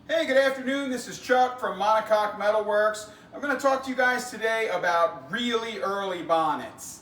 Hey, good afternoon. This is Chuck from Monocoque Metalworks. I'm going to talk to you guys today about really early bonnets.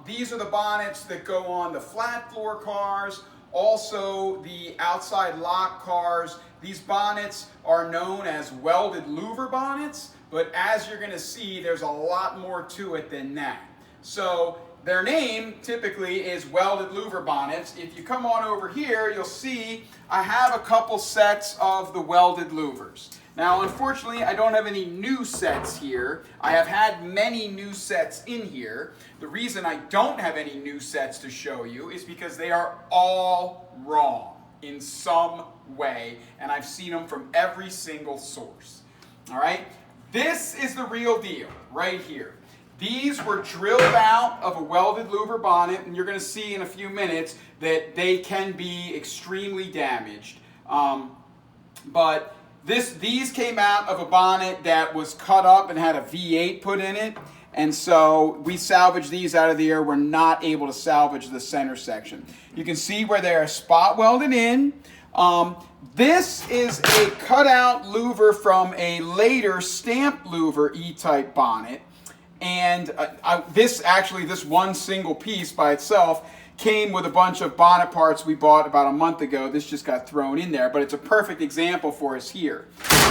These are the bonnets that go on the flat floor cars, also the outside lock cars. These bonnets are known as Welded-Louver bonnets, but as you're going to see, there's a lot more to it than that. So their name typically is Welded-Louver bonnets. If you come on over here, you'll see I have a couple sets of the Welded-Louvers. Now, unfortunately, I don't have any new sets here. I have had many new sets in here. The reason I don't have any new sets to show you is because they are all wrong in some way, and I've seen them from every single source. All right? This is the real deal right here. These were drilled out of a Welded-Louver bonnet, and you're going to see in a few minutes that they can be extremely damaged. But these came out of a bonnet that was cut up and had a V8 put in it, and so we salvaged these out of the air. We're not able to salvage the center section. You can see where they are spot welded in. This is a cutout louver from a later stamped louver E-type bonnet. And this one single piece by itself came with a bunch of bonnet parts we bought about a month ago. This just got thrown in there, but it's a perfect example for us here.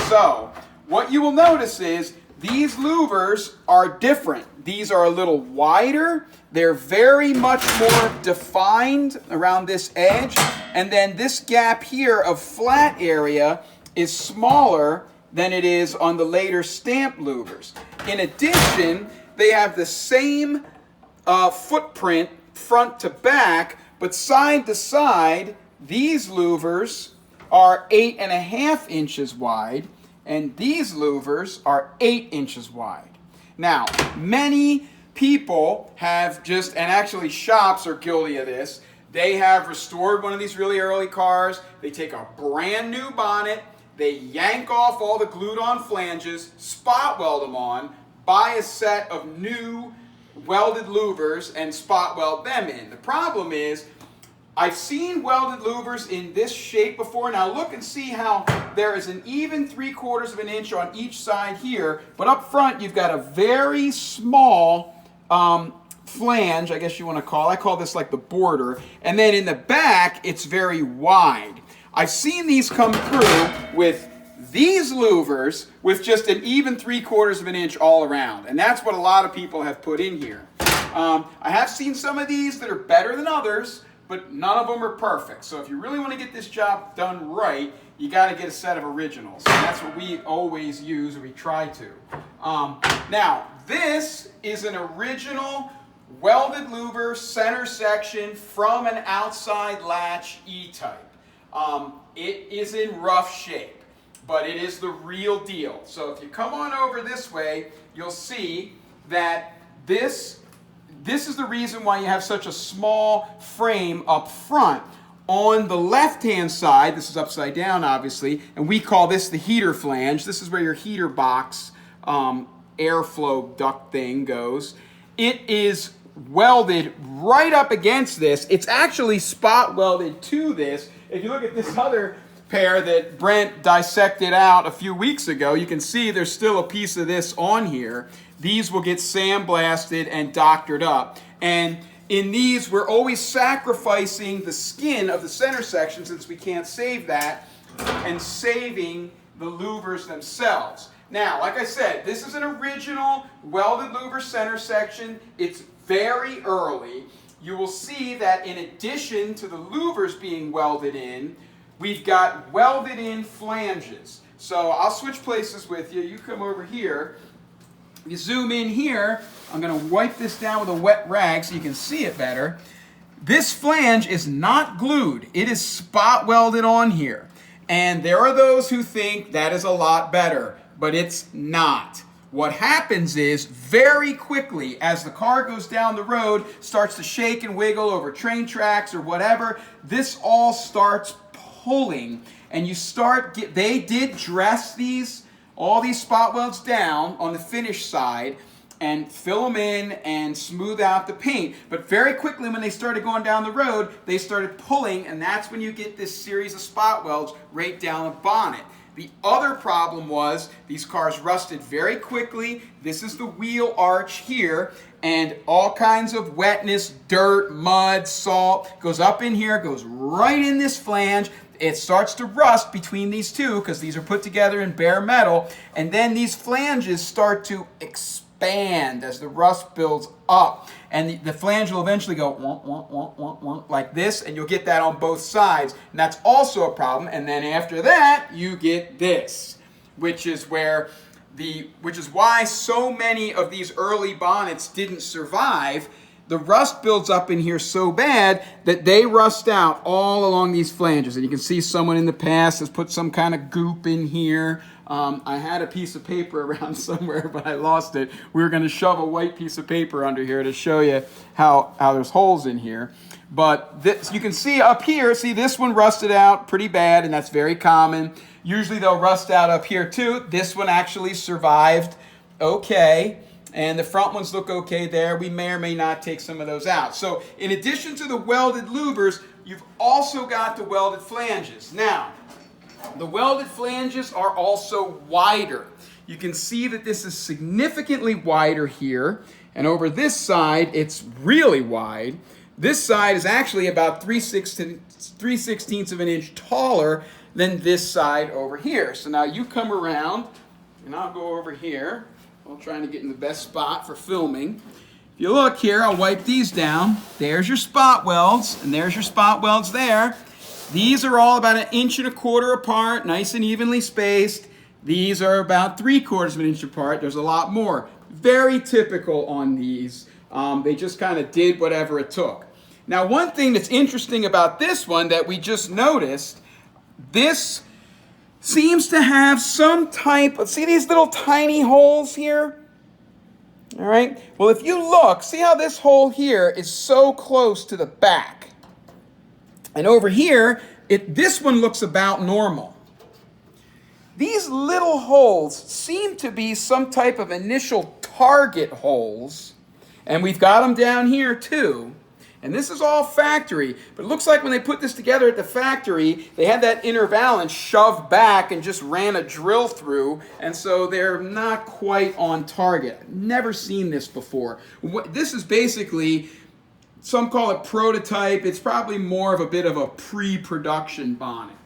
So what you will notice is these louvers are different. These are a little wider. They're very much more defined around this edge. And then this gap here of flat area is smaller than it is on the later stamped louvers. In addition, they have the same footprint front to back, but side to side, these louvers are 8.5 inches wide, and these louvers are 8 inches wide. Now, many people have and actually shops are guilty of this, they have restored one of these really early cars, they take a brand new bonnet, they yank off all the glued-on flanges, spot weld them on, buy a set of new welded louvers, and spot weld them in. The problem is, I've seen welded louvers in this shape before. Now look and see how there is an even 3/4 of an inch on each side here, but up front you've got a very small flange, I guess you want to call it. I call this like the border, and then in the back it's very wide. I've seen these come through with these louvers with just an even 3/4 of an inch all around. And that's what a lot of people have put in here. I have seen some of these that are better than others, but none of them are perfect. So if you really want to get this job done right, you got to get a set of originals. And that's what we always use, or we try to. Now, this is an original Welded-Louver center section from an outside latch E-type. It is in rough shape, but it is the real deal. So if you come on over this way, you'll see that this is the reason why you have such a small frame up front. On the left-hand side, this is upside down obviously, and we call this the heater flange. This is where your heater box airflow duct thing goes. It is welded right up against this. It's actually spot welded to this. If you look at this other pair that Brent dissected out a few weeks ago, you can see there's still a piece of this on here. These will get sandblasted and doctored up. And in these, we're always sacrificing the skin of the center section since we can't save that, and saving the louvers themselves. Now, like I said, this is an original Welded-Louver center section. It's very early. You will see that in addition to the louvers being welded in, we've got welded in flanges. So I'll switch places with you. You come over here. You zoom in here. I'm going to wipe this down with a wet rag so you can see it better. This flange is not glued. It is spot welded on here. And there are those who think that is a lot better, but it's not. What happens is, very quickly, as the car goes down the road, starts to shake and wiggle over train tracks or whatever, this all starts pulling, and they did dress all these spot welds down on the finish side, and fill them in and smooth out the paint. But very quickly when they started going down the road, they started pulling, and that's when you get this series of spot welds right down the bonnet. The other problem was these cars rusted very quickly. This is the wheel arch here, and all kinds of wetness, dirt, mud, salt goes up in here, goes right in this flange. It starts to rust between these two because these are put together in bare metal, and then these flanges start to expand as the rust builds up, and the flange will eventually go wonk, wonk, wonk, wonk, wonk, like this, and you'll get that on both sides, and that's also a problem. And then after that you get this, which is why so many of these early bonnets didn't survive. The rust builds up in here so bad that they rust out all along these flanges. And you can see someone in the past has put some kind of goop in here. I had a piece of paper around somewhere, but I lost it. We were going to shove a white piece of paper under here to show you how there's holes in here. But this, you can see up here, see this one rusted out pretty bad, and that's very common. Usually they'll rust out up here too. This one actually survived okay. And the front ones look okay there. We may or may not take some of those out. So in addition to the welded louvers, you've also got the welded flanges. Now, the welded flanges are also wider. You can see that this is significantly wider here. And over this side, it's really wide. This side is actually about 3/16 of an inch taller than this side over here. So now you come around, and I'll go over here. I'm trying to get in the best spot for filming. If you look here, I'll wipe these down. There's your spot welds, and there's your spot welds there. These are all about 1.25 inches apart, nice and evenly spaced. These are about 3/4 of an inch apart. There's a lot more. Very typical on these. They just kind of did whatever it took. Now, one thing that's interesting about this one that we just noticed, this seems to have some type of, see these little tiny holes here? All right, well, if you look, see how this hole here is so close to the back. And over here, this one looks about normal. These little holes seem to be some type of initial target holes, and we've got them down here too. And this is all factory, but it looks like when they put this together at the factory, they had that inner valance shoved back and just ran a drill through, and so they're not quite on target. Never seen this before. This is basically, some call it prototype. It's probably more of a bit of a pre-production bonnet.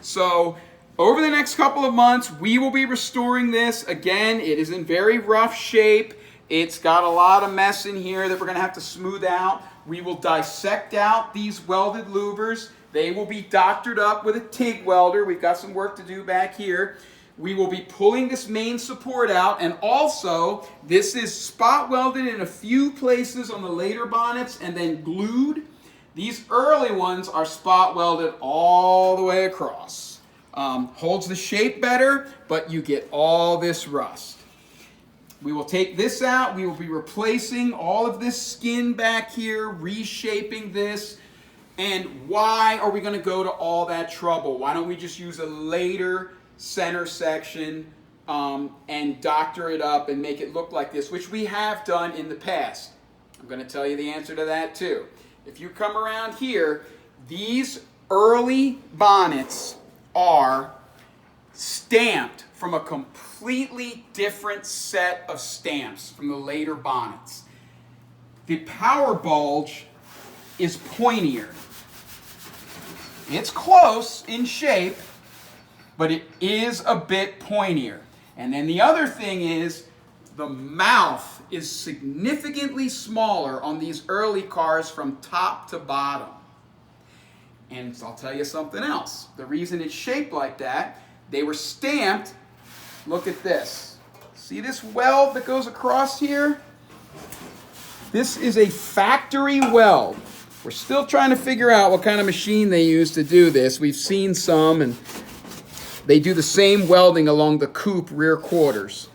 So over the next couple of months, we will be restoring this. Again, it is in very rough shape. It's got a lot of mess in here that we're going to have to smooth out. We will dissect out these welded louvers. They will be doctored up with a TIG welder. We've got some work to do back here. We will be pulling this main support out, and also this is spot welded in a few places on the later bonnets and then glued. These early ones are spot welded all the way across. Holds the shape better, but you get all this rust. We will take this out. We will be replacing all of this skin back here, reshaping this. And why are we going to go to all that trouble? Why don't we just use a later center section and doctor it up and make it look like this, which we have done in the past? I'm going to tell you the answer to that too. If you come around here, these early bonnets are stamped from a completely different set of stamps from the later bonnets. The power bulge is pointier. It's close in shape, but it is a bit pointier. And then the other thing is the mouth is significantly smaller on these early cars from top to bottom. And I'll tell you something else. The reason it's shaped like that, they were stamped. Look at this. See this weld that goes across here? This is a factory weld. We're still trying to figure out what kind of machine they use to do this. We've seen some, and they do the same welding along the coupe rear quarters.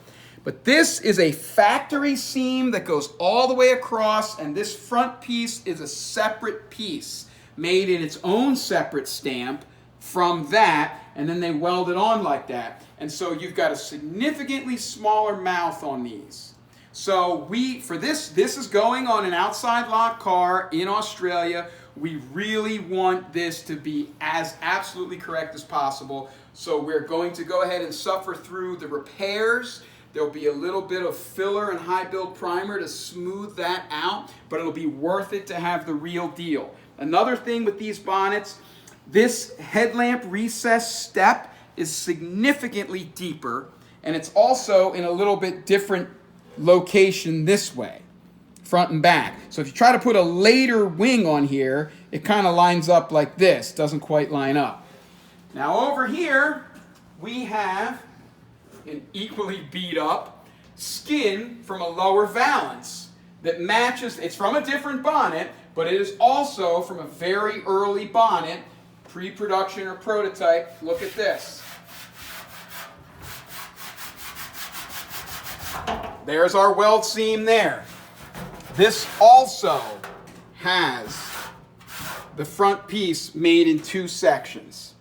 But this is a factory seam that goes all the way across, and this front piece is a separate piece made in its own separate stamp from that, and then they weld it on like that. And so you've got a significantly smaller mouth on these. So for this is going on an outside lot car in Australia. We really want this to be as absolutely correct as possible. So we're going to go ahead and suffer through the repairs. There'll be a little bit of filler and high build primer to smooth that out, but it'll be worth it to have the real deal. Another thing with these bonnets, this headlamp recess step is significantly deeper, and it's also in a little bit different location this way, front and back. So if you try to put a later wing on here, it kind of lines up like this. Doesn't quite line up. Now over here, we have an equally beat up skin from a lower valance that matches. It's from a different bonnet, but it is also from a very early bonnet, pre-production or prototype. Look at this. There's our weld seam there. This also has the front piece made in 2 sections.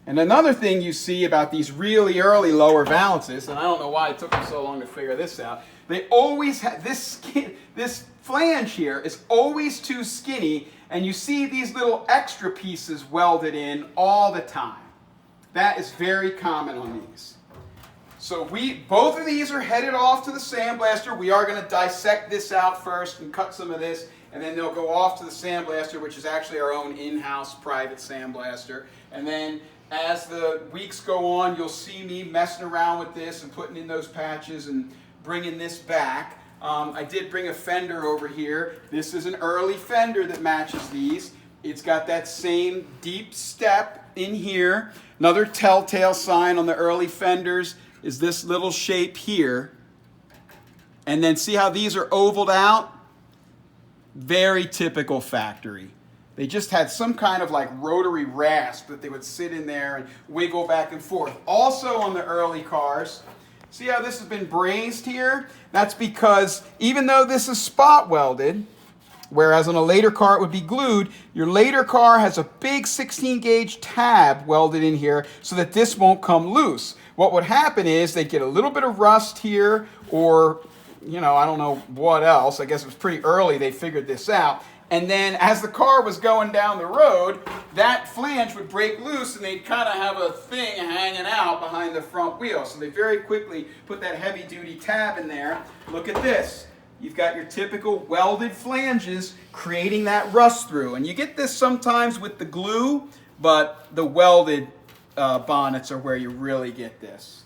And another thing you see about these really early lower valances, and I don't know why it took them so long to figure this out, they always have this flange here is always too skinny, and you see these little extra pieces welded in all the time. That is very common on these. So both of these are headed off to the sandblaster. We are going to dissect this out first and cut some of this, and then they'll go off to the sandblaster, which is actually our own in-house private sandblaster. And then as the weeks go on, you'll see me messing around with this and putting in those patches and bringing this back. I did bring a fender over here. This is an early fender that matches these. It's got that same deep step in here. Another telltale sign on the early fenders is this little shape here. And then see how these are ovaled out? Very typical factory. They just had some kind of like rotary rasp that they would sit in there and wiggle back and forth. Also on the early cars, see how this has been brazed here? That's because even though this is spot welded, whereas on a later car it would be glued, your later car has a big 16 gauge tab welded in here so that this won't come loose. What would happen is they'd get a little bit of rust here, or, you know, I don't know what else. I guess it was pretty early they figured this out. And then as the car was going down the road, that flange would break loose and they'd kind of have a thing hanging out behind the front wheel. So they very quickly put that heavy duty tab in there. Look at this. You've got your typical welded flanges creating that rust through. And you get this sometimes with the glue, but the welded bonnets are where you really get this.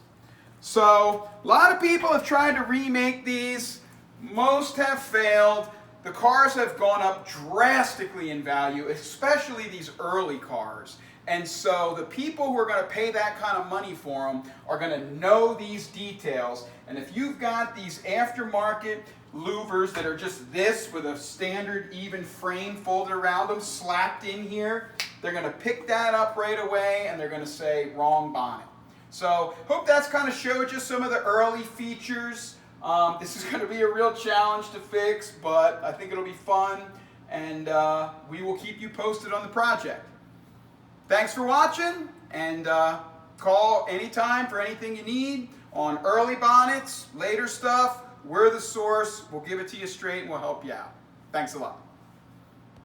So a lot of people have tried to remake these. Most have failed. The cars have gone up drastically in value, especially these early cars. And so the people who are going to pay that kind of money for them are going to know these details. And if you've got these aftermarket louvers that are just this with a standard even frame folded around them, slapped in here, they're going to pick that up right away and they're going to say wrong bonnet. So hope that's kind of showed you some of the early features. This is going to be a real challenge to fix, but I think it'll be fun, and we will keep you posted on the project. Thanks for watching, and call anytime for anything you need on early bonnets, later stuff. We're the source. We'll give it to you straight and we'll help you out. Thanks a lot.